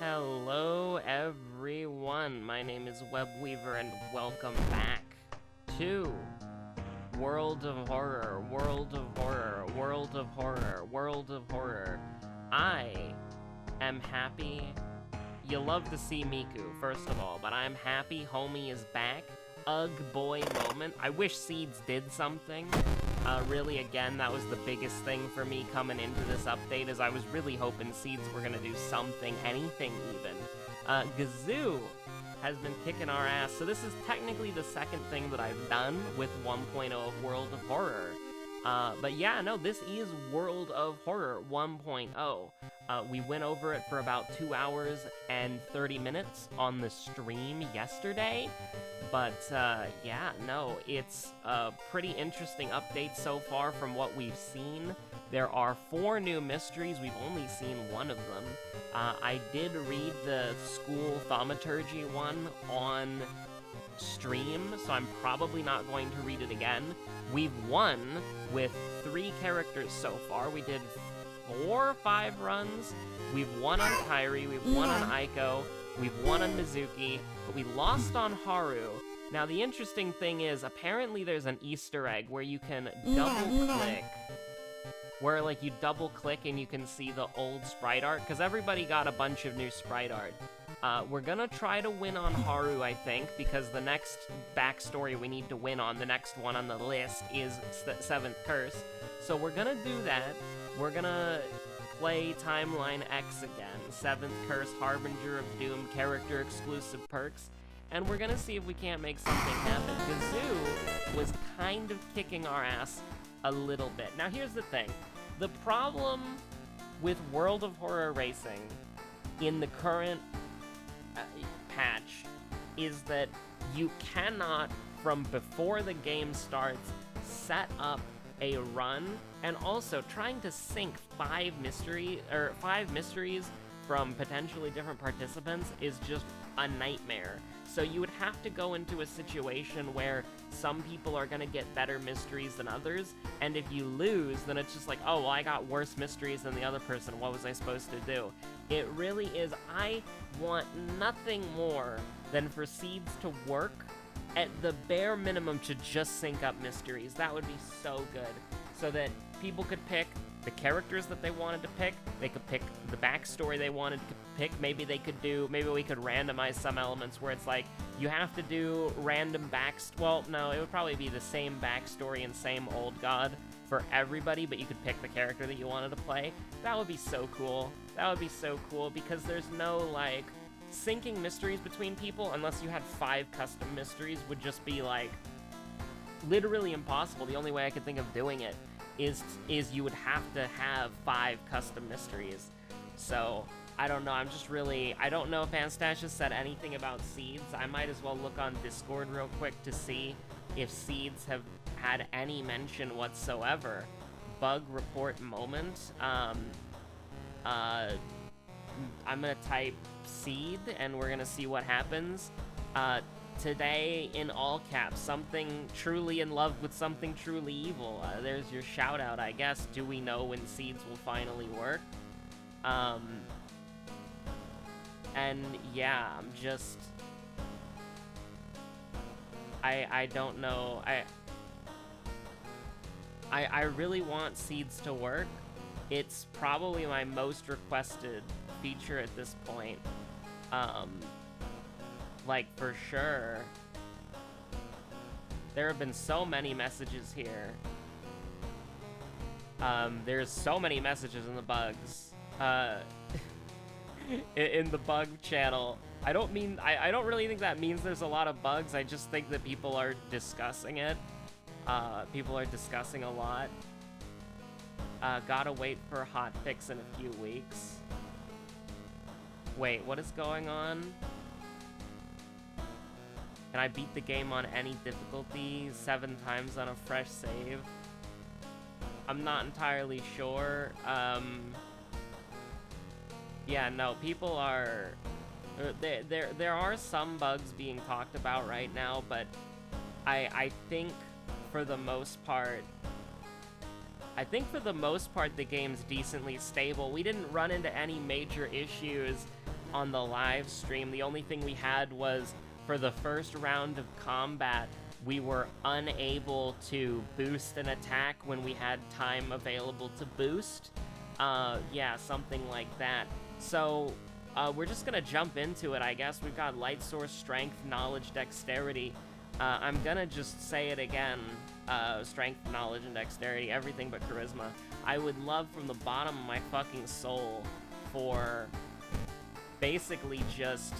Hello everyone, my name is Webweaver and welcome back to World of Horror, World of Horror, World of Horror, World of Horror. I am happy. You love to see Miku, first of all, but I'm happy Homie is back. Ugh boy moment. I wish Seeds did something. Really, again, that was the biggest thing for me coming into this update, is I was really hoping Seeds were gonna do something, anything even. Gazoo has been kicking our ass, so this is technically the second thing that I've done with 1.0 of World of Horror. But yeah, no, this is World of Horror 1.0. We went over it for about 2 hours and 30 minutes on the stream yesterday. But, yeah, no, it's a pretty interesting update so far from what we've seen. There are 4 new mysteries, we've only seen one of them. I did read the school thaumaturgy one on stream, so I'm probably not going to read it again. We've won with 3 characters so far. We did 4 or 5 runs. We've won on Kairi, we've won on Aiko, we've won on Mizuki, but we lost on Haru. Now, the interesting thing is, apparently there's an Easter egg where you can double-click, where, like, you double-click and you can see the old sprite art, because everybody got a bunch of new sprite art. We're gonna try to win on Haru, I think, because the next backstory we need to win on, the next one on the list, is 7th Curse. So we're gonna do that. We're gonna play Timeline X again. 7th Curse, Harbinger of Doom, character-exclusive perks. And we're gonna see if we can't make something happen. Gazoo was kind of kicking our ass a little bit. Now here's the thing. The problem with World of Horror Racing in the current patch is that you cannot, from before the game starts, set up a run, and also trying to sync 5 mysteries from potentially different participants is just a nightmare. So you would have to go into a situation where some people are gonna get better mysteries than others, and if you lose, then it's just like, oh, well, I got worse mysteries than the other person, what was I supposed to do? It really is, I want nothing more than for Seeds to work at the bare minimum to just sync up mysteries. That would be so good, so that people could pick the characters that they wanted to pick, they could pick the backstory they wanted to pick, maybe we could randomize some elements where it's like, you have to do random well, no, it would probably be the same backstory and same old god for everybody, but you could pick the character that you wanted to play. That would be so cool. That would be so cool, because there's no, like, syncing mysteries between people unless you had 5 custom mysteries would just be, like, literally impossible. The only way I could think of doing it is you would have to have 5 custom mysteries. So, I don't know, I don't know if Anstash has said anything about Seeds. I might as well look on Discord real quick to see if Seeds have had any mention whatsoever. Bug report moment. I'm gonna type Seed, and we're gonna see what happens. Today, in all caps, something truly in love with something truly evil. There's your shout out, I guess. Do we know when Seeds will finally work? And yeah, I'm just... I don't know. I really want Seeds to work. It's probably my most requested feature at this point. Like, for sure. There have been so many messages here. There's so many messages in the bugs. In the bug channel. I don't really think that means there's a lot of bugs, I just think that people are discussing it. People are discussing a lot. Gotta wait for a hot fix in a few weeks. Wait, what is going on? Can I beat the game on any difficulty 7 times on a fresh save? I'm not entirely sure. Yeah, no, people are... There are some bugs being talked about right now, but I think for the most part, the game's decently stable. We didn't run into any major issues on the live stream. The only thing we had was, for the first round of combat, we were unable to boost an attack when we had time available to boost. Yeah, something like that. So, we're just gonna jump into it, I guess. We've got Light Source, Strength, Knowledge, Dexterity. I'm gonna just say it again. Strength, Knowledge, and Dexterity, everything but Charisma. I would love from the bottom of my fucking soul for basically just...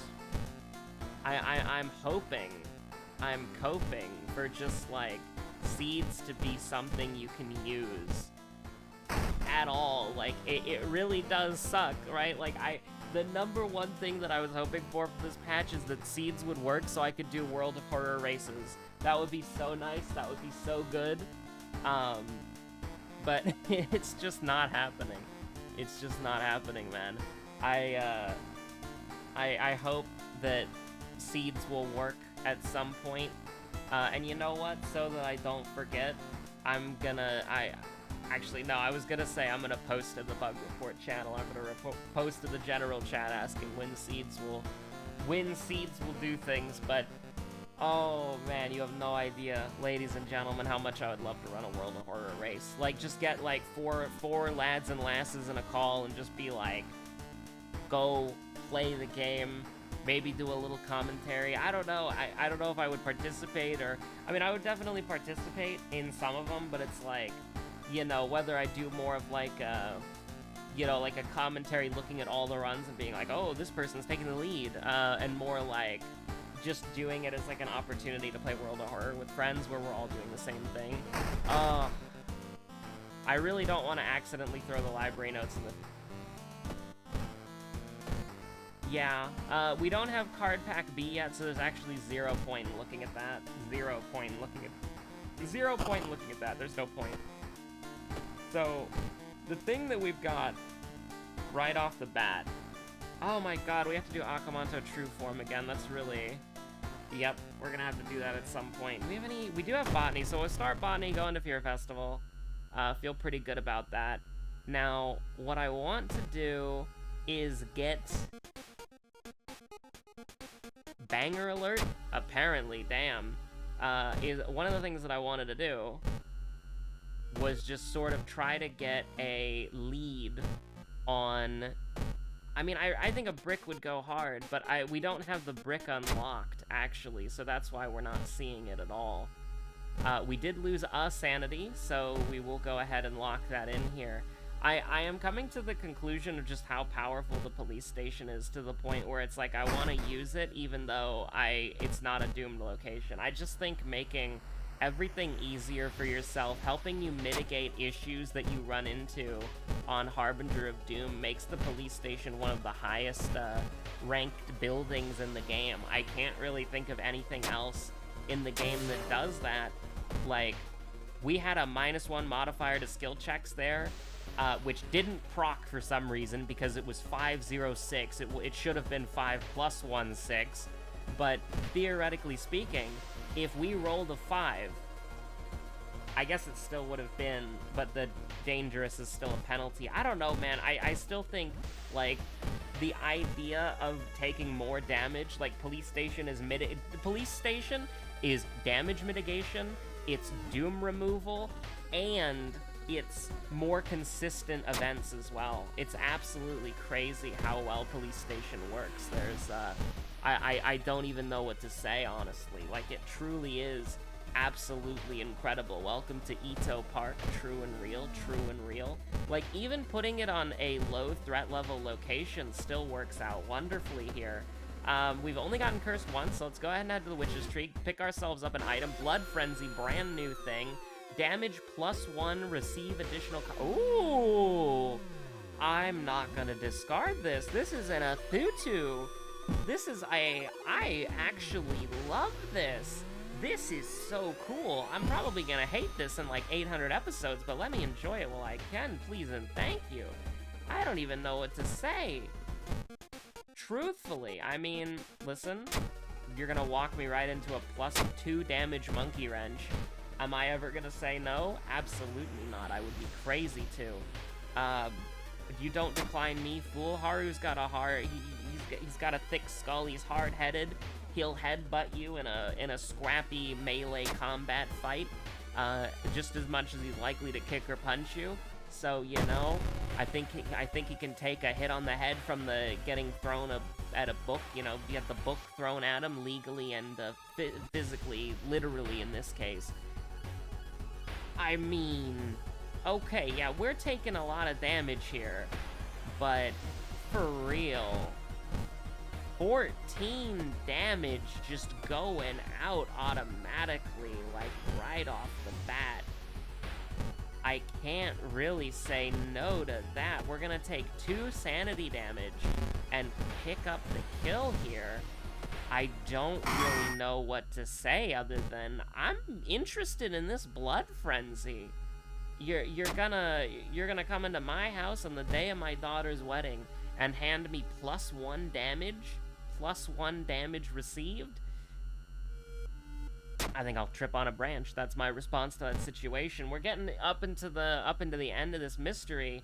I'm hoping, I'm coping for just, like, seeds to be something you can use at all. Like, it really does suck, right? Like, the number one thing that I was hoping for this patch is that seeds would work so I could do World of Horror races. That would be so nice, that would be so good. But it's just not happening. It's just not happening, man. I hope that seeds will work at some point. And you know what? So that I don't forget, actually, no, I was gonna say I'm gonna post to the Bug Report channel. I'm gonna post to the general chat asking when seeds will do things, but oh man, you have no idea, ladies and gentlemen, how much I would love to run a World of Horror race. Like, just get like four lads and lasses in a call and just be like, go play the game, maybe do a little commentary. I don't know. I don't know if I would participate, or I mean, I would definitely participate in some of them, but it's like, you know, whether I do more of like a, you know, like a commentary looking at all the runs and being like, oh, this person's taking the lead, and more like just doing it as like an opportunity to play World of Horror with friends where we're all doing the same thing. I really don't want to accidentally throw the library notes in the... Yeah, we don't have card pack B yet, so there's actually 0 point in looking at that. 0 point in looking at... 0 point in looking at that. There's no point. So, the thing that we've got right off the bat... Oh my god, we have to do Akamanto True Form again. That's really... Yep, we're gonna have to do that at some point. Do we have any... We do have Botany, so we'll start Botany, go into Fear Festival. Feel pretty good about that. Now, what I want to do is get... Banger Alert? Apparently, damn. Is one of the things that I wanted to do was just sort of try to get a lead on... I mean, I think a brick would go hard, but we don't have the brick unlocked, actually, so that's why we're not seeing it at all. We did lose a sanity, so we will go ahead and lock that in here. I am coming to the conclusion of just how powerful the police station is, to the point where it's like I want to use it even though it's not a doomed location. I just think making everything easier for yourself, helping you mitigate issues that you run into on Harbinger of Doom, makes the police station one of the highest ranked buildings in the game. I can't really think of anything else in the game that does that. Like, we had a -1 modifier to skill checks there, which didn't proc for some reason because it was 506. It should have been 5+1 6, but theoretically speaking, if we rolled a 5, I guess it still would have been, but the dangerous is still a penalty. I don't know, man. I still think, like, the idea of taking more damage, like, police station is the police station is damage mitigation, it's doom removal, and it's more consistent events as well. It's absolutely crazy how well police station works. There's, I don't even know what to say, honestly. Like, it truly is absolutely incredible. Welcome to Ito Park, true and real, true and real. Like, even putting it on a low threat level location still works out wonderfully here. We've only gotten cursed once, so let's go ahead and head to the Witch's Tree, pick ourselves up an item. Blood Frenzy, brand new thing. Damage +1, receive additional... Ooh! I'm not gonna discard this. This is an Athutu. This is I actually love this. This is so cool. I'm probably gonna hate this in like 800 episodes, but let me enjoy it while I can, please and thank you. I don't even know what to say. Truthfully, I mean, listen, you're gonna walk me right into a +2 damage Monkey Wrench. Am I ever gonna say no? Absolutely not. I would be crazy to. You don't decline me, fool. Haru's got a heart. He's he's got a thick skull, he's hard-headed, he'll headbutt you in a scrappy melee combat fight, just as much as he's likely to kick or punch you. So, you know, I think he can take a hit on the head from the getting thrown at a book, you know, get the book thrown at him legally and physically, literally in this case. I mean, okay, yeah, we're taking a lot of damage here, but for real, 14 damage just going out automatically, like right off the bat. I can't really say no to that. We're gonna take 2 sanity damage and pick up the kill here. I don't really know what to say other than I'm interested in this blood frenzy. You're gonna come into my house on the day of my daughter's wedding and hand me +1 damage received? I think I'll trip on a branch. That's my response to that situation. We're getting up into the end of this mystery.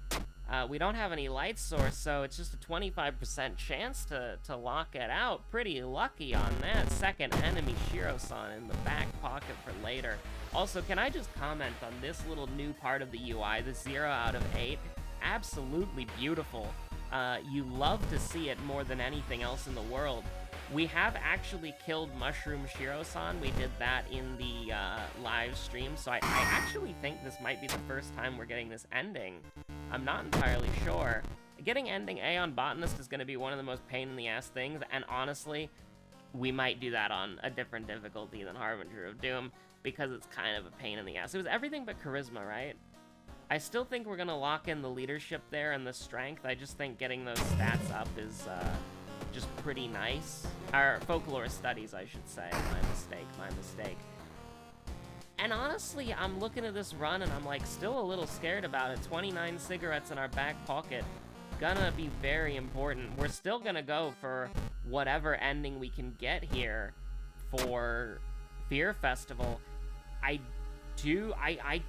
We don't have any light source, so it's just a 25% chance to lock it out. Pretty lucky on that. Second enemy, Shiro-san, in the back pocket for later. Also, can I just comment on this little new part of the UI, the 0 out of 8? Absolutely beautiful. You love to see it more than anything else in the world. We have actually killed Mushroom Shiro-san. We did that in the live stream, so I actually think this might be the first time we're getting this ending. I'm not entirely sure. Getting ending A on Botanist is going to be one of the most pain-in-the-ass things, and honestly, we might do that on a different difficulty than Harbinger of Doom, because it's kind of a pain in the ass. It was everything but charisma, right? I still think we're going to lock in the leadership there and the strength. I just think getting those stats up is just pretty nice. Or folklore studies, I should say. My mistake. And honestly, I'm looking at this run and I'm like still a little scared about it. 29 cigarettes in our back pocket. Gonna be very important. We're still gonna go for whatever ending we can get here for Fear Festival. I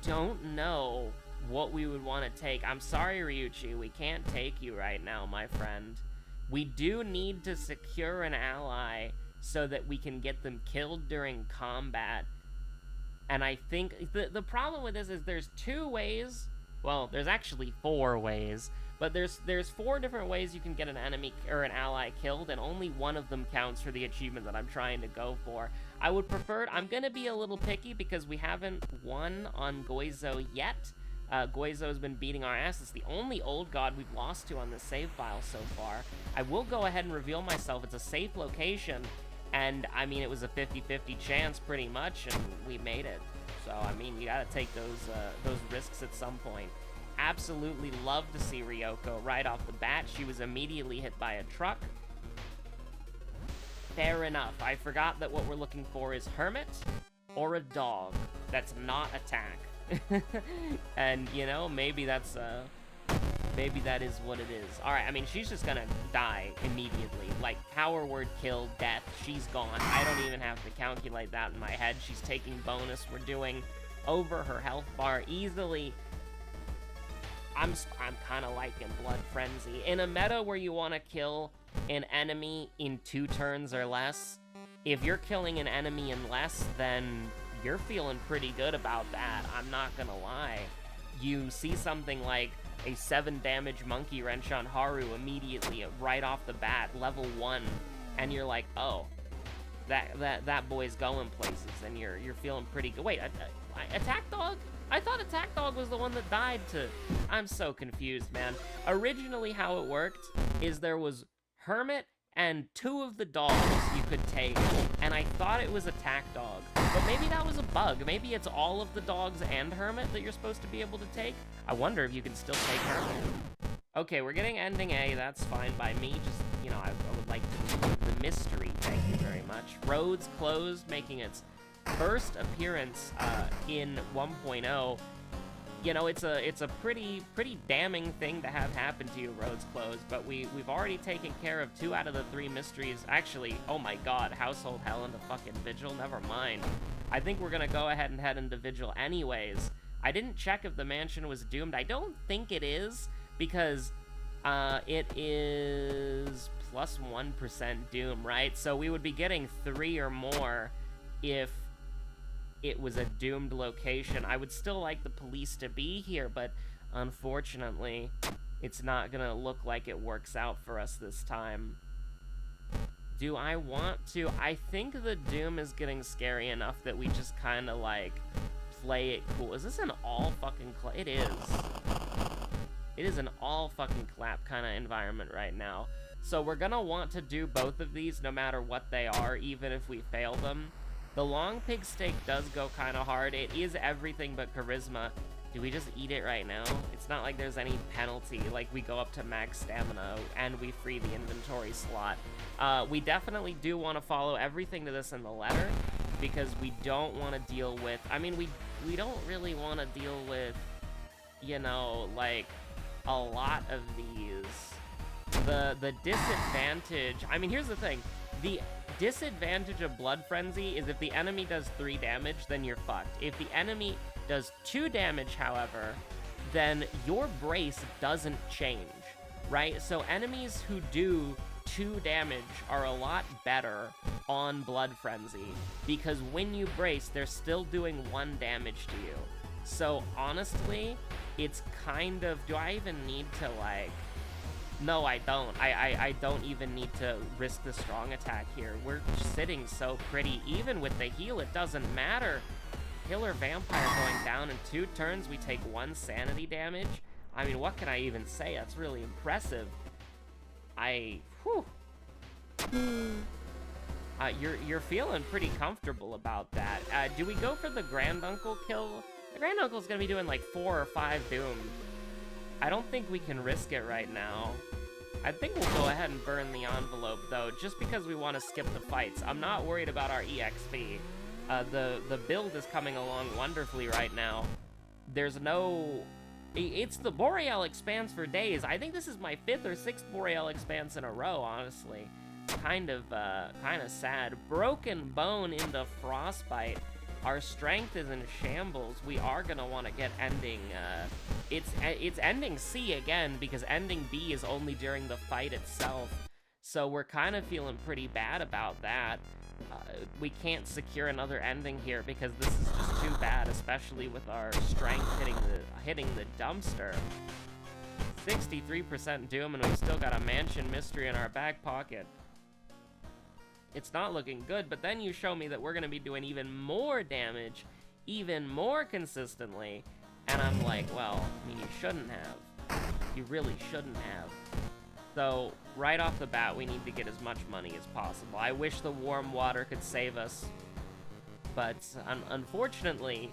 don't know what we would want to take. I'm sorry, Ryuichi, we can't take you right now, my friend. We do need to secure an ally so that we can get them killed during combat. And I think the problem with this is there's 2 ways. Well, there's actually 4 ways. But there's 4 different ways you can get an enemy or an ally killed, and only one of them counts for the achievement that I'm trying to go for. I would prefer, I'm gonna be a little picky because we haven't won on Goizo yet. Goizo's been beating our ass. It's the only old god we've lost to on this save file so far. I will go ahead and reveal myself. It's a safe location, and I mean, it was a 50-50 chance pretty much, and we made it. So, I mean, you gotta take those risks at some point. Absolutely love to see Ryoko right off the bat. She was immediately hit by a truck. Fair enough. I forgot that what we're looking for is Hermit or a dog that's not attack. And, you know, maybe that is what it is. Alright, I mean, she's just gonna die immediately. Like, power word kill, death, she's gone. I don't even have to calculate that in my head. She's taking bonus. We're doing over her health bar easily. I'm kind of liking Blood Frenzy. In a meta where you want to kill an enemy in 2 turns or less, if you're killing an enemy in less, then you're feeling pretty good about that. I'm not gonna lie. You see something like a 7 damage Monkey Wrench on Haru immediately, right off the bat, level 1, and you're like, oh, that boy's going places, and you're feeling pretty good. Wait, Attack Dog? I thought Attack Dog was the one that died to... I'm so confused, man. Originally, how it worked is there was Hermit and 2 of the dogs you could take, and I thought it was Attack Dog. But maybe that was a bug. Maybe it's all of the dogs and Hermit that you're supposed to be able to take. I wonder if you can still take Hermit. Okay, we're getting ending A. That's fine by me. Just, you know, I would like to leave the mystery. Thank you very much. Roads closed, making its first appearance in 1.0. You know, it's a pretty damning thing to have happen to you, Roads Closed, but we've already taken care of 2 out of the 3 mysteries. Actually, oh my god, Household Hell into fucking Vigil, never mind. I think we're gonna go ahead and head into Vigil anyways. I didn't check if the mansion was doomed. I don't think it is, because it is plus 1% Doom, right? So we would be getting 3 or more if it was a doomed location. I would still like the police to be here, but unfortunately, it's not gonna look like it works out for us this time. Do I want to? I think the Doom is getting scary enough that we just kind of, like, play it cool. Is this an all fucking clap? It is. It is an all fucking clap kind of environment right now. So we're gonna want to do both of these no matter what they are, even if we fail them. The long pig steak does go kind of hard. It is everything but charisma. Do we just eat it right now? It's not like there's any penalty. Like, we go up to max stamina and we free the inventory slot. We definitely do want to follow everything to this in the letter, because we don't want to deal with... I mean, we don't really want to deal with, you know, like, a lot of these. The disadvantage... I mean, here's the thing. The disadvantage of Blood Frenzy is if the enemy does 3 damage, then you're fucked. If the enemy does 2 damage, however, then your brace doesn't change, right? So enemies who do 2 damage are a lot better on Blood Frenzy, because when you brace, they're still doing 1 damage to you. So honestly, it's kind of... Do I even need to, like... No, I don't. I don't even need to risk the strong attack here. We're sitting so pretty. Even with the heal, it doesn't matter. Killer Vampire going down in 2 turns. We take 1 sanity damage. I mean, what can I even say? That's really impressive. Whew. You're feeling pretty comfortable about that. Do we go for the Granduncle kill? The Granduncle's gonna be doing like 4 or 5 Doom. I don't think we can risk it right now. I think we'll go ahead and burn the envelope, though, just because we want to skip the fights. I'm not worried about our EXP. The build is coming along wonderfully right now. There's no... It's the Boreal Expanse for days. I think this is my 5th or 6th Boreal Expanse in a row, honestly. Kind of sad. Broken Bone into Frostbite. Our strength is in shambles. We are gonna want to get ending, it's ending C again, because ending B is only during the fight itself. So we're kind of feeling pretty bad about that. We can't secure another ending here because this is just too bad, especially with our strength hitting the dumpster. 63% Doom, and we've still got a Mansion Mystery in our back pocket. It's not looking good, but then you show me that we're gonna be doing even more damage, even more consistently, and I'm like, well, I mean, you shouldn't have. You really shouldn't have. So, right off the bat, we need to get as much money as possible. I wish the warm water could save us, but unfortunately,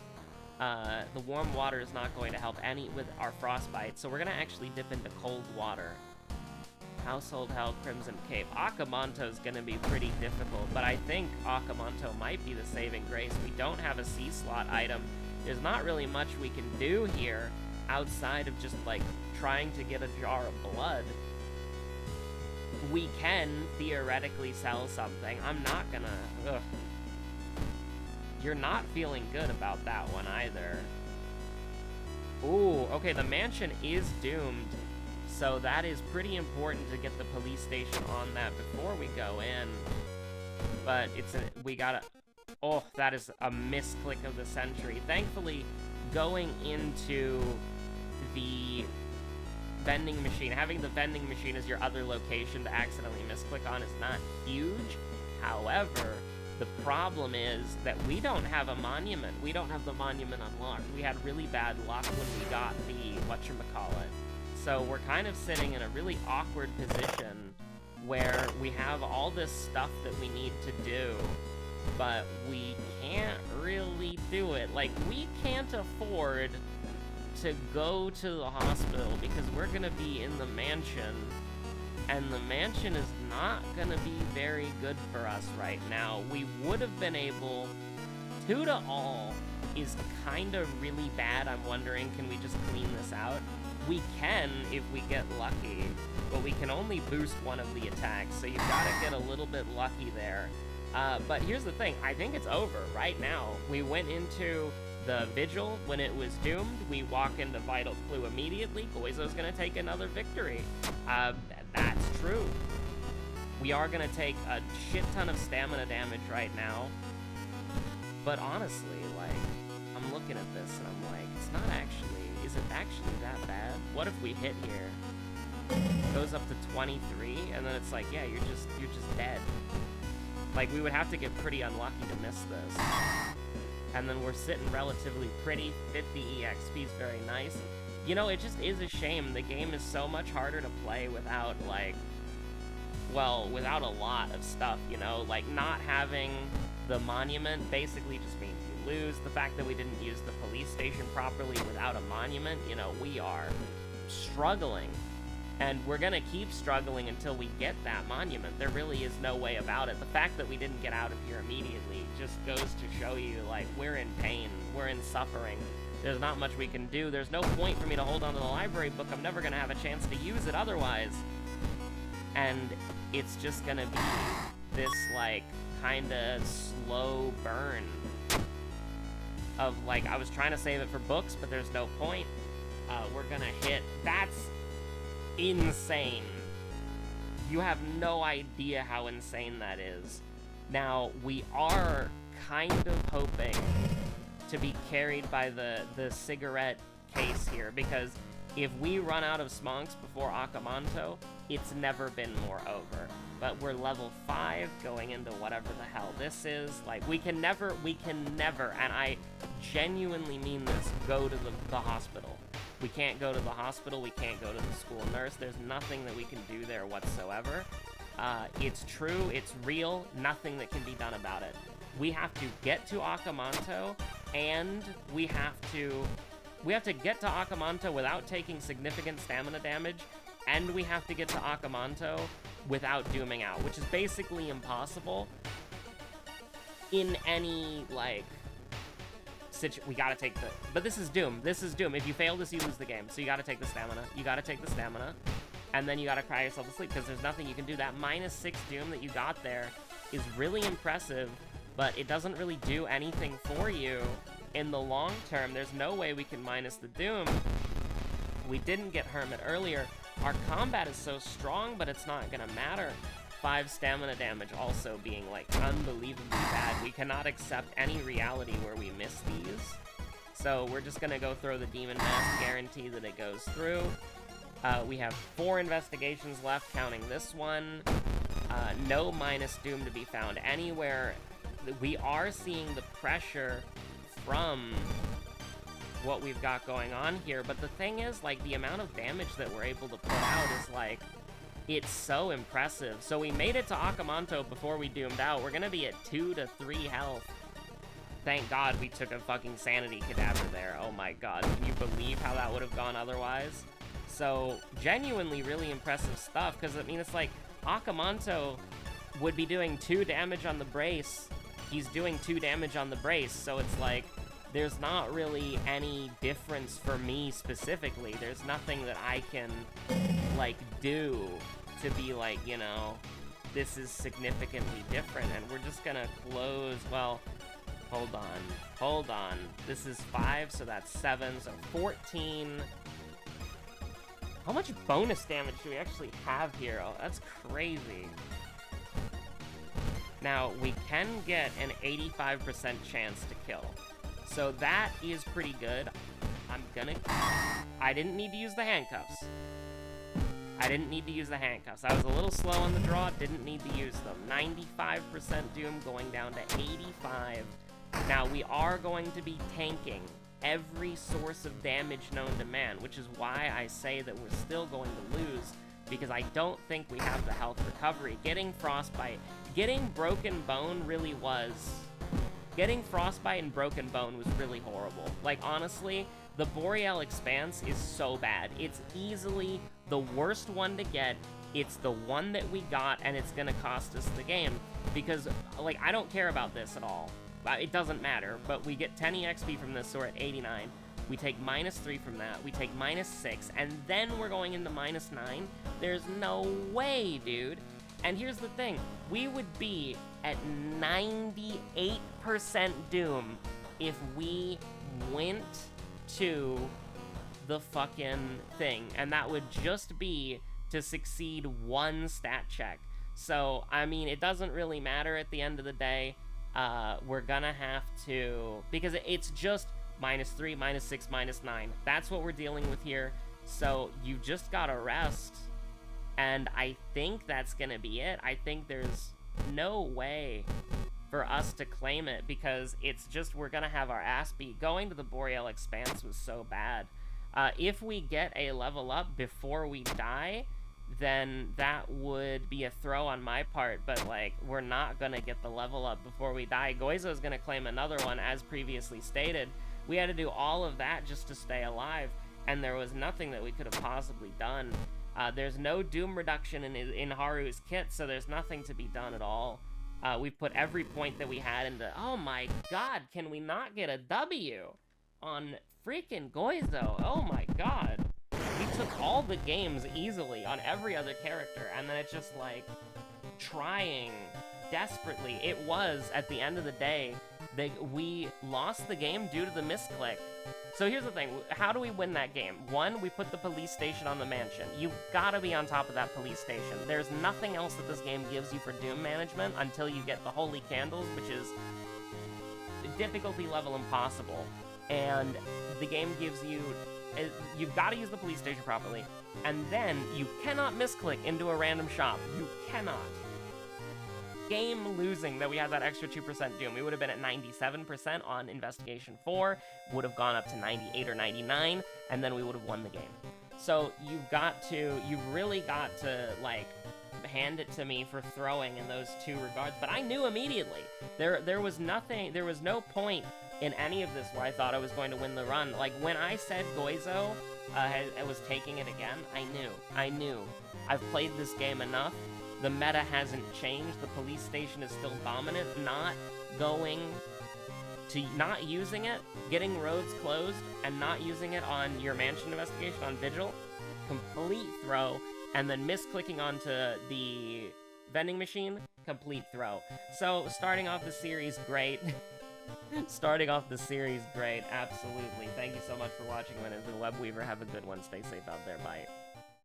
the warm water is not going to help any with our frostbite, so we're gonna actually dip into cold water. Household Hell, Crimson Cape. Akamanto is going to be pretty difficult, but I think Akamanto might be the saving grace. We don't have a C slot item. There's not really much we can do here outside of just, like, trying to get a jar of blood. We can theoretically sell something. I'm not gonna... Ugh. You're not feeling good about that one either. Ooh, okay, the mansion is doomed. So that is pretty important to get the police station on that before we go in. But we gotta... Oh, that is a misclick of the century. Thankfully, going into the vending machine, having the vending machine as your other location to accidentally misclick on is not huge. However, the problem is that we don't have a monument. We don't have the monument unlocked. We had really bad luck when we got the whatchamacallit. So we're kind of sitting in a really awkward position where we have all this stuff that we need to do, but we can't really do it. Like, we can't afford to go to the hospital because we're gonna be in the mansion, and the mansion is not gonna be very good for us right now. We would have been able... 2 to all is kind of really bad. I'm wondering, can we just clean this out? We can if we get lucky, but we can only boost one of the attacks, so you've got to get a little bit lucky there. But here's the thing, I think it's over right now. We went into the Vigil when it was doomed. We walk into Vital Clue immediately. Goizo's going to take another victory. That's true. We are gonna take a shit ton of stamina damage right now. But honestly, like, I'm looking at this and I'm like, it's not actually, is it actually that bad? What if we hit here? It goes up to 23, and then it's like, yeah, you're just dead. Like, we would have to get pretty unlucky to miss this. And then we're sitting relatively pretty. 50 EXP is very nice. You know, it just is a shame. The game is so much harder to play without, like, well, without a lot of stuff, you know? Like, not having the monument basically just means you lose. The fact that we didn't use the police station properly without a monument, you know, we are struggling. And we're gonna keep struggling until we get that monument. There really is no way about it. The fact that we didn't get out of here immediately just goes to show you, like, we're in pain. We're in suffering. There's not much we can do. There's no point for me to hold on to the library book. I'm never gonna have a chance to use it otherwise. And it's just gonna be this, like, kinda slow burn of, like, I was trying to save it for books, but there's no point. We're gonna hit, that's insane. You have no idea how insane that is. Now, we are kind of hoping to be carried by the cigarette case here, because if we run out of smonks before Akamanto, it's never been more over. But we're level 5 going into whatever the hell this is. Like, we can never, and I genuinely mean this, go to the hospital. We can't go to the hospital, we can't go to the school nurse, there's nothing that we can do there whatsoever. It's true, it's real, nothing that can be done about it. We have to get to Akamanto, and we have to get to Akamanto without taking significant stamina damage, and we have to get to Akamanto without dooming out, which is basically impossible in any, like, we gotta take the, but this is Doom. This is Doom. If you fail this, you lose the game. So you gotta take the stamina. You gotta take the stamina, and then you gotta cry yourself to sleep, because there's nothing you can do. That -6 Doom that you got there is really impressive, but it doesn't really do anything for you in the long term. There's no way we can minus the Doom. We didn't get Hermit earlier. Our combat is so strong, but it's not gonna matter. 5 stamina damage also being, like, unbelievably bad. We cannot accept any reality where we miss these. So we're just gonna go throw the Demon Mask, guarantee that it goes through. We have 4 investigations left, counting this one. No minus Doom to be found anywhere. We are seeing the pressure from what we've got going on here, but the thing is, like, the amount of damage that we're able to put out is, like, it's so impressive. So we made it to Akamanto before we doomed out. We're gonna be at 2 to 3 health. Thank God we took a fucking sanity cadaver there. Oh my god, can you believe how that would have gone otherwise? So, genuinely really impressive stuff, because, I mean, it's like, Akamanto would be doing 2 damage on the brace. He's doing 2 damage on the brace, so it's like, there's not really any difference for me specifically. There's nothing that I can, like, do to be like, you know, this is significantly different. And we're just gonna close, well, hold on. This is 5, so that's 7, so 14. How much bonus damage do we actually have here? Oh, that's crazy. Now, we can get an 85% chance to kill. So that is pretty good. I didn't need to use the handcuffs. I was a little slow on the draw, didn't need to use them. 95% Doom going down to 85. Now, we are going to be tanking every source of damage known to man, which is why I say that we're still going to lose, because I don't think we have the health recovery. Getting Frostbite, getting Broken Bone really was... Getting Frostbite and Broken Bone was really horrible. Like, honestly, the Boreal Expanse is so bad. It's easily the worst one to get. It's the one that we got, and it's gonna cost us the game. Because, like, I don't care about this at all. It doesn't matter, but we get 10 EXP from this, so we're at 89. We take -3 from that. We take -6, and then we're going into -9. There's no way, dude. And here's the thing, we would be at 98% Doom if we went to the fucking thing, and that would just be to succeed 1 stat check. So, I mean, it doesn't really matter at the end of the day. We're gonna have to, because it's just -3, -6, -9. That's what we're dealing with here. So you just gotta rest. And I think that's gonna be it. I think there's no way for us to claim it, because it's just, we're gonna have our ass beat. Going to the Boreal Expanse was so bad. If we get a level up before we die, then that would be a throw on my part, but, like, we're not gonna get the level up before we die. Goizo's gonna claim another one, as previously stated. We had to do all of that just to stay alive, and there was nothing that we could have possibly done. There's no doom reduction in Haru's kit, so there's nothing to be done at all. We've put every point that we had into... Oh my god, can we not get a W on freaking Goizo? Oh my god. We took all the games easily on every other character, and then it's just, like, trying desperately. It was, at the end of the day, that we lost the game due to the misclick. So here's the thing, how do we win that game? One, we put the police station on the mansion. You've gotta be on top of that police station. There's nothing else that this game gives you for doom management until you get the holy candles, which is difficulty level impossible. And the game gives you... You've got to use the police station properly, and then you cannot misclick into a random shop. You cannot. Game losing that we had that extra 2% doom. We would have been at 97% on Investigation 4, would have gone up to 98 or 99, and then we would have won the game. So you've really got to, like, hand it to me for throwing in those two regards, but I knew immediately. There was no point in any of this where I thought I was going to win the run. Like, when I said Goizo was taking it again, I knew. I've played this game enough. The meta hasn't changed. The police station is still dominant. Not using it, getting roads closed, and not using it on your mansion investigation on Vigil, complete throw. And then misclicking onto the vending machine, complete throw. So, starting off the series, great. Absolutely. Thank you so much for watching, and as the Webweaver, have a good one. Stay safe out there. Bye.